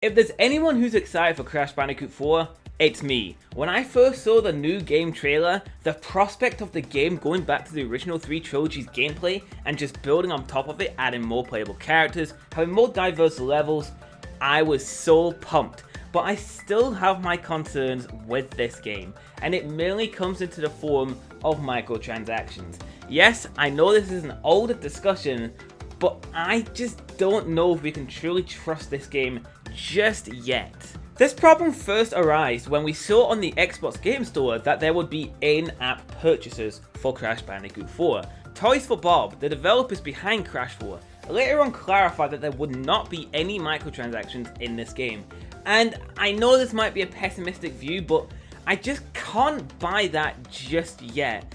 If there's anyone who's excited for Crash Bandicoot 4, it's me. When I first saw the new game trailer, the prospect of the game going back to the original 3 trilogy's gameplay and just building on top of it, adding more playable characters, having more diverse levels, I was so pumped. But I still have my concerns with this game, and it mainly comes into the form of microtransactions. Yes, I know this is an older discussion, but I just don't know if we can truly trust this game just yet. This problem first arose when we saw on the Xbox Game Store that there would be in-app purchases for Crash Bandicoot 4. Toys for Bob, the developers behind Crash 4, later on clarified that there would not be any microtransactions in this game. And I know this might be a pessimistic view, but I just can't buy that just yet.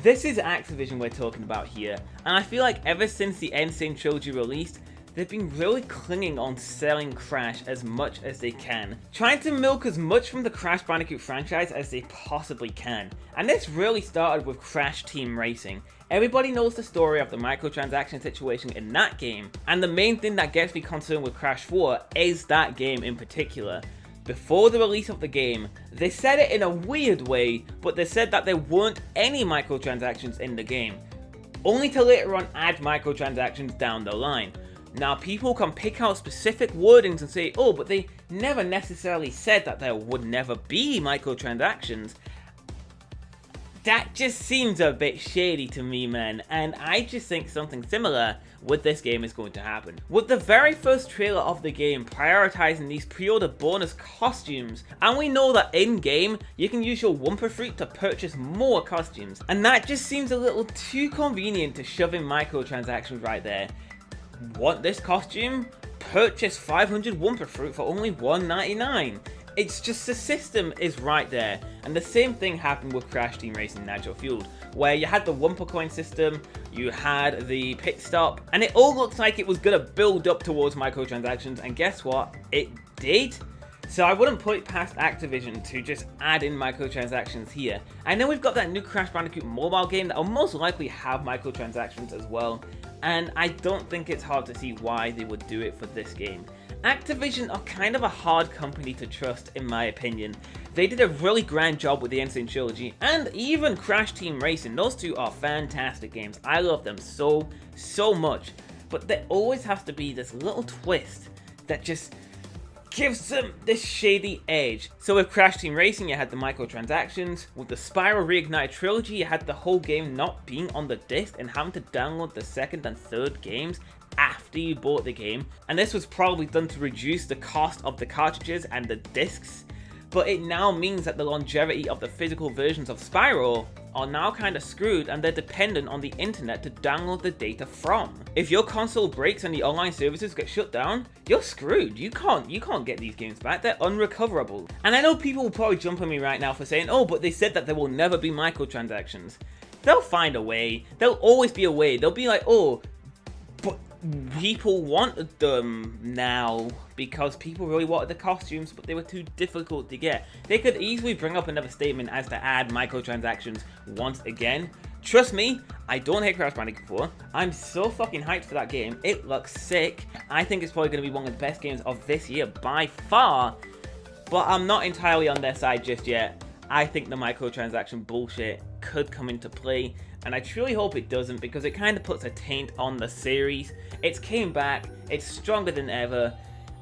This is Activision we're talking about here, and I feel like ever since the Insane Trilogy released, they've been really clinging on selling Crash as much as they can, trying to milk as much from the Crash Bandicoot franchise as they possibly can. And this really started with Crash Team Racing. Everybody knows the story of the microtransaction situation in that game, and the main thing that gets me concerned with Crash 4 is that game in particular. Before the release of the game, they said it in a weird way, but they said that there weren't any microtransactions in the game, only to later on add microtransactions down the line. Now, people can pick out specific wordings and say, oh, but they never necessarily said that there would never be microtransactions. That just seems a bit shady to me, man, and I just think something similar with this game is going to happen. With the very first trailer of the game prioritizing these pre-order bonus costumes, and we know that in-game, you can use your Wumpa Fruit to purchase more costumes, and that just seems a little too convenient to shove in microtransactions right there. Want this costume? Purchase 500 Wumpa Fruit for only $1.99. It's just the system is right there, and the same thing happened with Crash Team Racing Nitro Fueled, where you had the Wumpa Coin system, you had the pit stop, and it all looked like it was gonna build up towards microtransactions, and guess what? It did. So I wouldn't put it past Activision to just add in microtransactions here. I know we've got that new Crash Bandicoot mobile game that will most likely have microtransactions as well, and I don't think it's hard to see why they would do it for this game. Activision are kind of a hard company to trust, in my opinion. They did a really grand job with the Insane Trilogy, and even Crash Team Racing. Those two are fantastic games. I love them so much. But there always has to be this little twist that just gives them this shady edge. So with Crash Team Racing, you had the microtransactions. With the Spyro Reignited Trilogy, you had the whole game not being on the disc and having to download the second and third games after you bought the game. And this was probably done to reduce the cost of the cartridges and the discs. But it now means that the longevity of the physical versions of Spyro are now kind of screwed, and they're dependent on the internet to download the data from. If your console breaks and the online services get shut down, you're screwed. You can't get these games back. They're unrecoverable. And I know people will probably jump on me right now for saying, oh, but they said that there will never be microtransactions. They'll find a way. There'll always be a way. They'll be like, oh, but people wanted them now because people really wanted the costumes, but they were too difficult to get. They could easily bring up another statement as to add microtransactions once again. Trust me, I don't hate Crash Bandicoot 4. I'm so fucking hyped for that game. It looks sick. I think it's probably going to be one of the best games of this year by far, but I'm not entirely on their side just yet. I think the microtransaction bullshit could come into play, and I truly hope it doesn't, because it kind of puts a taint on the series. It's came back, it's stronger than ever.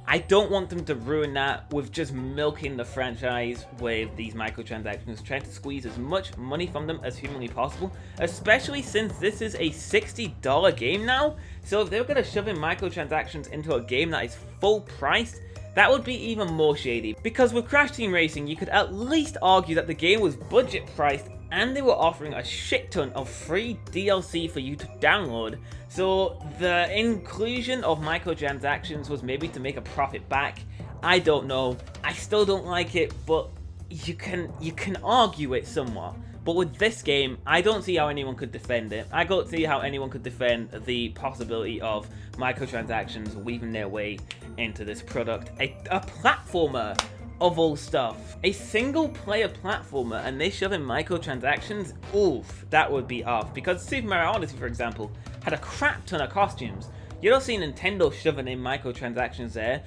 I don't want them to ruin that with just milking the franchise with these microtransactions, trying to squeeze as much money from them as humanly possible, especially since this is a $60 game now. So if they're going to shove in microtransactions into a game that is full priced, that would be even more shady. Because with Crash Team Racing, you could at least argue that the game was budget priced and they were offering a shit ton of free DLC for you to download. So the inclusion of microtransactions was maybe to make a profit back. I don't know. I still don't like it, but you can argue it somewhat. But with this game, I don't see how anyone could defend it. I don't see how anyone could defend the possibility of microtransactions weaving their way into this product. A platformer of all stuff. A single player platformer, and they shove in microtransactions? Oof, that would be off. Because Super Mario Odyssey, for example, had a crap ton of costumes. You don't see Nintendo shoving in microtransactions there.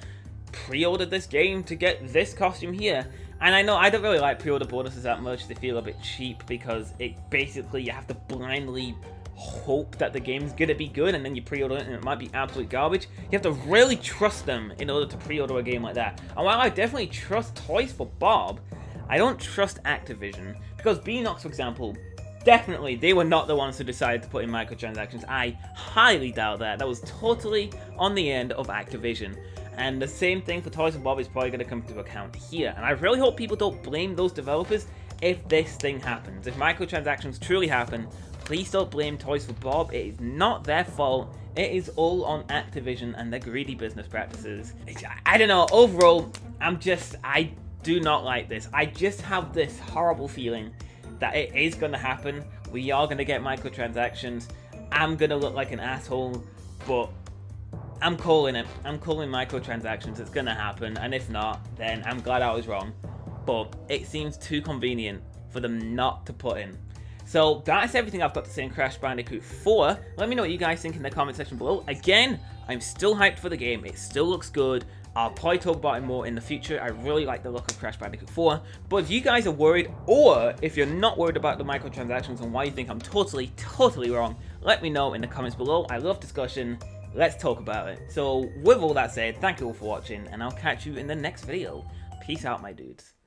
pre-ordered this game to get this costume here. And I know I don't really like pre-order bonuses that much. They feel a bit cheap because it basically you have to blindly hope that the game's gonna be good, and then you pre-order it and it might be absolute garbage. You have to really trust them in order to pre-order a game like that. And while I definitely trust Toys for Bob, I don't trust Activision, because Beanox, for example, definitely they were not the ones who decided to put in microtransactions. I highly doubt that. That was totally on the end of Activision. And the same thing for Toys for Bob is probably going to come to account here. And I really hope people don't blame those developers if this thing happens. If microtransactions truly happen, please don't blame Toys for Bob. It is not their fault. It is all on Activision and their greedy business practices. I don't know. Overall, I do not like this. I just have this horrible feeling that it is going to happen. We are going to get microtransactions. I'm going to look like an asshole, but I'm calling it. I'm calling microtransactions. It's going to happen. And if not, then I'm glad I was wrong. But it seems too convenient for them not to put in. So that's everything I've got to say in Crash Bandicoot 4. Let me know what you guys think in the comment section below. Again, I'm still hyped for the game. It still looks good. I'll probably talk about it more in the future. I really like the look of Crash Bandicoot 4. But if you guys are worried, or if you're not worried about the microtransactions and why you think I'm totally wrong, let me know in the comments below. I love discussion. Let's talk about it. So with all that said, thank you all for watching, and I'll catch you in the next video. Peace out, my dudes.